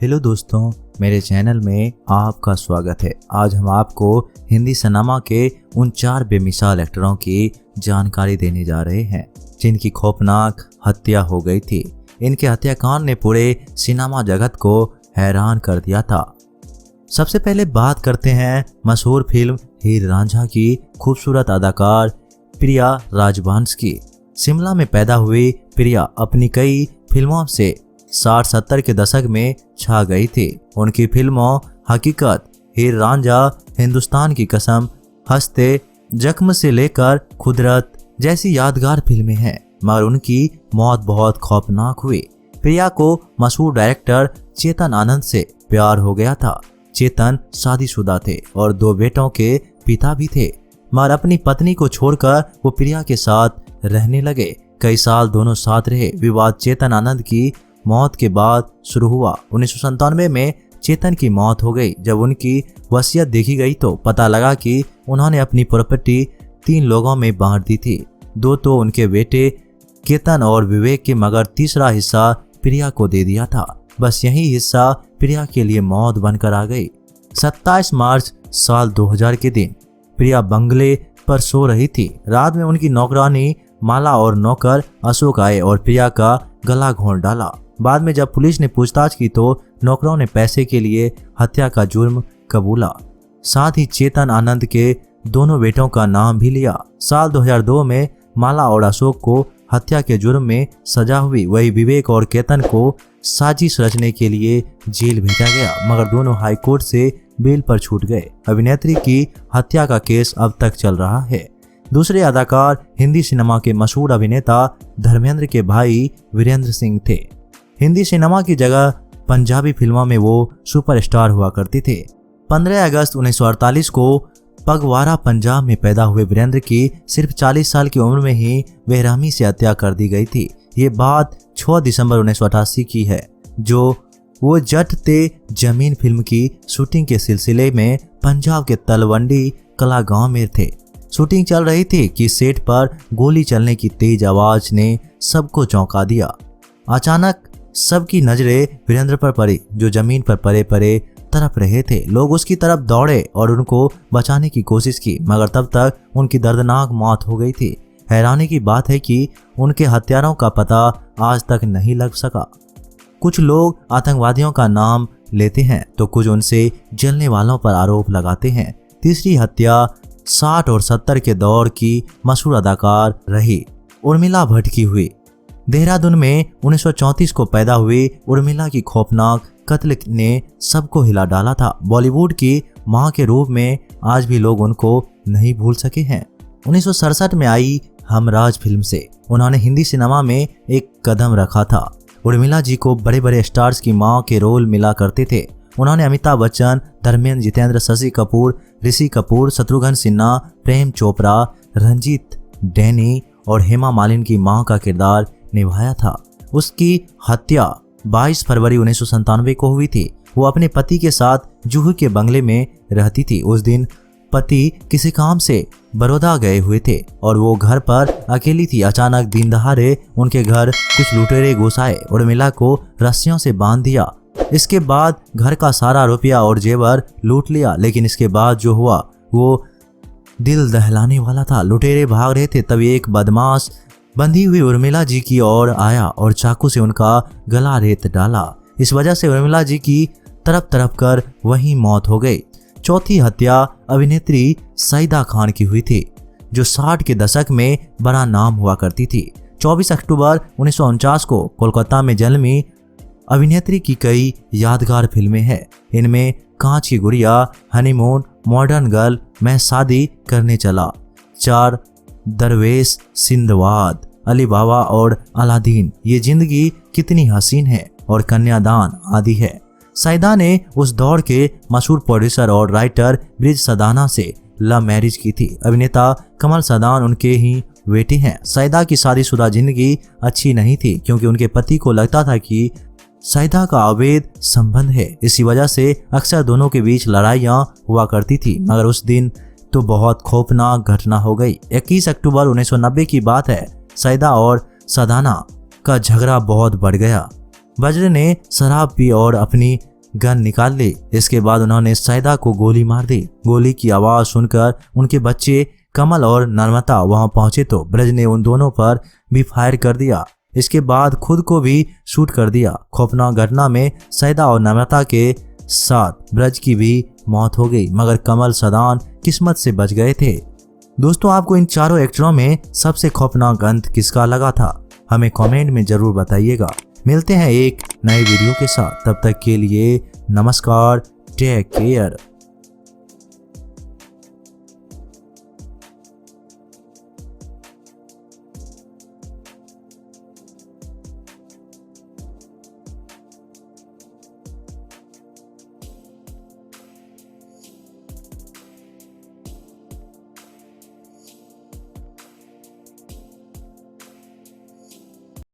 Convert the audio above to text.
Hello दोस्तों, मेरे channel में आपका स्वागत है। आज हम आपको हिंदी सिनेमा के उन 4 बेमिसाल एक्टरों की जानकारी देने जा रहे हैं जिनकी खौफनाक हत्या हो गई थी। इनके हत्याकांड ने पूरे सिनेमा जगत को हैरान कर दिया था। सबसे पहले बात करते हैं मशहूर फिल्म हीर रांझा की खूबसूरत अदाकार प्रिया राजवंश की। शिमला में पैदा हुई प्रिया अपनी कई फिल्मों से 60-70 के दशक में छा गई थी। उनकी फिल्मों हकीकत, हीर रांझा, हिंदुस्तान की कसम, हंसते, जख्म से लेकर कुदरत जैसी यादगार फिल्में हैं, मगर उनकी मौत बहुत खौफनाक हुई। प्रिया को मशहूर डायरेक्टर चेतन आनंद से प्यार हो गया था। चेतन शादीशुदा थे और 2 बेटों के पिता भी थे, मगर अपनी पत्नी को छोड़कर वो प्रिया के साथ रहने लगे। कई साल दोनों साथ रहे। विवाद चेतन आनंद की मौत के बाद शुरू हुआ। 1997 में चेतन की मौत हो गई। जब उनकी वसीयत देखी गई तो पता लगा कि उन्होंने अपनी प्रॉपर्टी 3 लोगों में बांट दी थी। 2 तो उनके बेटे केतन और विवेक के, मगर तीसरा हिस्सा प्रिया को दे दिया था। बस यही हिस्सा प्रिया के लिए मौत बनकर आ गई। 27 मार्च साल 2000 के दिन प्रिया बंगले पर सो रही थी। रात में उनकी नौकरानी माला और नौकर अशोक आए और प्रिया का गला घोंट डाला। बाद में जब पुलिस ने पूछताछ की तो नौकरों ने पैसे के लिए हत्या का जुर्म कबूला। साथ ही चेतन आनंद के दोनों बेटों का नाम भी लिया। साल 2002 में माला और अशोक को हत्या के जुर्म में सजा हुई। वही विवेक और केतन को साजिश रचने के लिए जेल भेजा गया, मगर दोनों हाईकोर्ट से बेल पर छूट गए। अभिनेत्री की हत्या का केस अब तक चल रहा है। दूसरे अदाकार हिंदी सिनेमा के मशहूर अभिनेता धर्मेंद्र के भाई वीरेंद्र सिंह थे। हिंदी सिनेमा की जगह पंजाबी फिल्मों में वो सुपरस्टार हुआ करते थे। 15 अगस्त 1948 को पगवारा पंजाब में पैदा हुए वीरेंद्र की सिर्फ 40 साल की उम्र में ही बेरहमी से हत्या कर दी गई थी। ये बात 6 दिसंबर 1988 की है, जो वो जट ते जमीन फिल्म की शूटिंग के सिलसिले में पंजाब के तलवंडी कला गांव में थे। शूटिंग चल रही थी कि सेट पर गोली चलने की तेज आवाज ने सबको चौंका दिया। अचानक सबकी नजरें वीरेंद्र पर पड़ी, जो जमीन पर पड़े पड़े तड़प रहे थे। लोग उसकी तरफ दौड़े और उनको बचाने की कोशिश की, मगर तब तक उनकी दर्दनाक मौत हो गई थी। हैरानी की बात है कि उनके हत्यारों का पता आज तक नहीं लग सका। कुछ लोग आतंकवादियों का नाम लेते हैं तो कुछ उनसे जलने वालों पर आरोप लगाते हैं। तीसरी हत्या 60 और 70 के दौर की मशहूर अदाकार रही उर्मिला भट्ट की हुई। देहरादून में 1934 को पैदा हुई उर्मिला की खौफनाक कत्ल ने सबको हिला डाला था। बॉलीवुड की मां के रूप में आज भी लोग उनको नहीं भूल सके हैं। 1967 में आई हमराज फिल्म से उन्होंने हिंदी सिनेमा में एक कदम रखा था। उर्मिला जी को बड़े बड़े स्टार्स की मां के रोल मिला करते थे। उन्होंने अमिताभ बच्चन, धर्मेंद्र, जितेंद्र, शशि कपूर, ऋषि कपूर, शत्रुघ्न सिन्हा, प्रेम चोपड़ा, रंजीत डैनी और हेमा मालिनी की मां का किरदार निभाया था। उसकी हत्या 22 फरवरी 1997 को हुई थी। वो अपने पति के साथ जूहू के बंगले में रहती थी। उस दिन पति किसी काम से बड़ौदा गए हुए थे और वो घर पर अकेली थी। अचानक दिन दहाड़े उनके घर कुछ लुटेरे घुस आए। उर्मिला को रस्सियों से बांध दिया। इसके बाद घर का सारा रुपया और जेवर लूट लिया। लेकिन इसके बाद जो हुआ वो दिल दहलाने वाला था। लुटेरे भाग रहे थे, तभी एक बदमाश बंधी हुई उर्मिला जी की ओर आया और चाकू से उनका गला रेत डाला। इस वजह से उर्मिला जी की तड़प तड़प कर वहीं मौत हो गई। चौथी हत्या अभिनेत्री सईदा खान की हुई थी, जो 60 के दशक में बड़ा नाम हुआ करती थी। 24 अक्टूबर 1949 को कोलकाता में जन्मी अभिनेत्री की कई यादगार फिल्में हैं। इनमें कांच की गुड़िया, हनीमून, मॉडर्न गर्ल, मैं शादी करने चला, 4, दरवेश, सिंधवाद, अली बाबा और अलादीन, ये जिंदगी कितनी हसीन है और कन्यादान आदि है। सईदा ने उस दौर के मशहूर प्रोड्यूसर और राइटर ब्रिज सदाना से लव मैरिज की थी। अभिनेता कमल सदान उनके ही बेटे हैं। सईदा की शादीशुदा जिंदगी अच्छी नहीं थी, क्योंकि उनके पति को लगता था कि सईदा का अवैध संबंध है। इसी वजह से अक्सर दोनों के बीच लड़ाइयाँ हुआ करती थी। मगर उस दिन तो बहुत खौफनाक घटना हो गई। 21 अक्टूबर 1990 की बात है। सईदा और सदाना का झगड़ा बहुत बढ़ गया। वज्र ने शराब पी और अपनी गन निकाल ली। इसके बाद उन्होंने सैदा को गोली मार दी। गोली की आवाज सुनकर उनके बच्चे कमल और नर्मदा वहां पहुंचे तो ब्रज ने उन दोनों पर भी फायर कर दिया। इसके बाद खुद को भी शूट कर दिया। खौफनाक घटना में सैदा और नर्मदा के साथ ब्रज की भी मौत हो गई, मगर कमल सदान किस्मत से बच गए थे। दोस्तों, आपको इन चारों एक्टरों में सबसे खौफनाक अंत किसका लगा था? हमें कमेंट में जरूर बताइएगा। मिलते हैं एक नए वीडियो के साथ, तब तक के लिए नमस्कार, टेक केयर।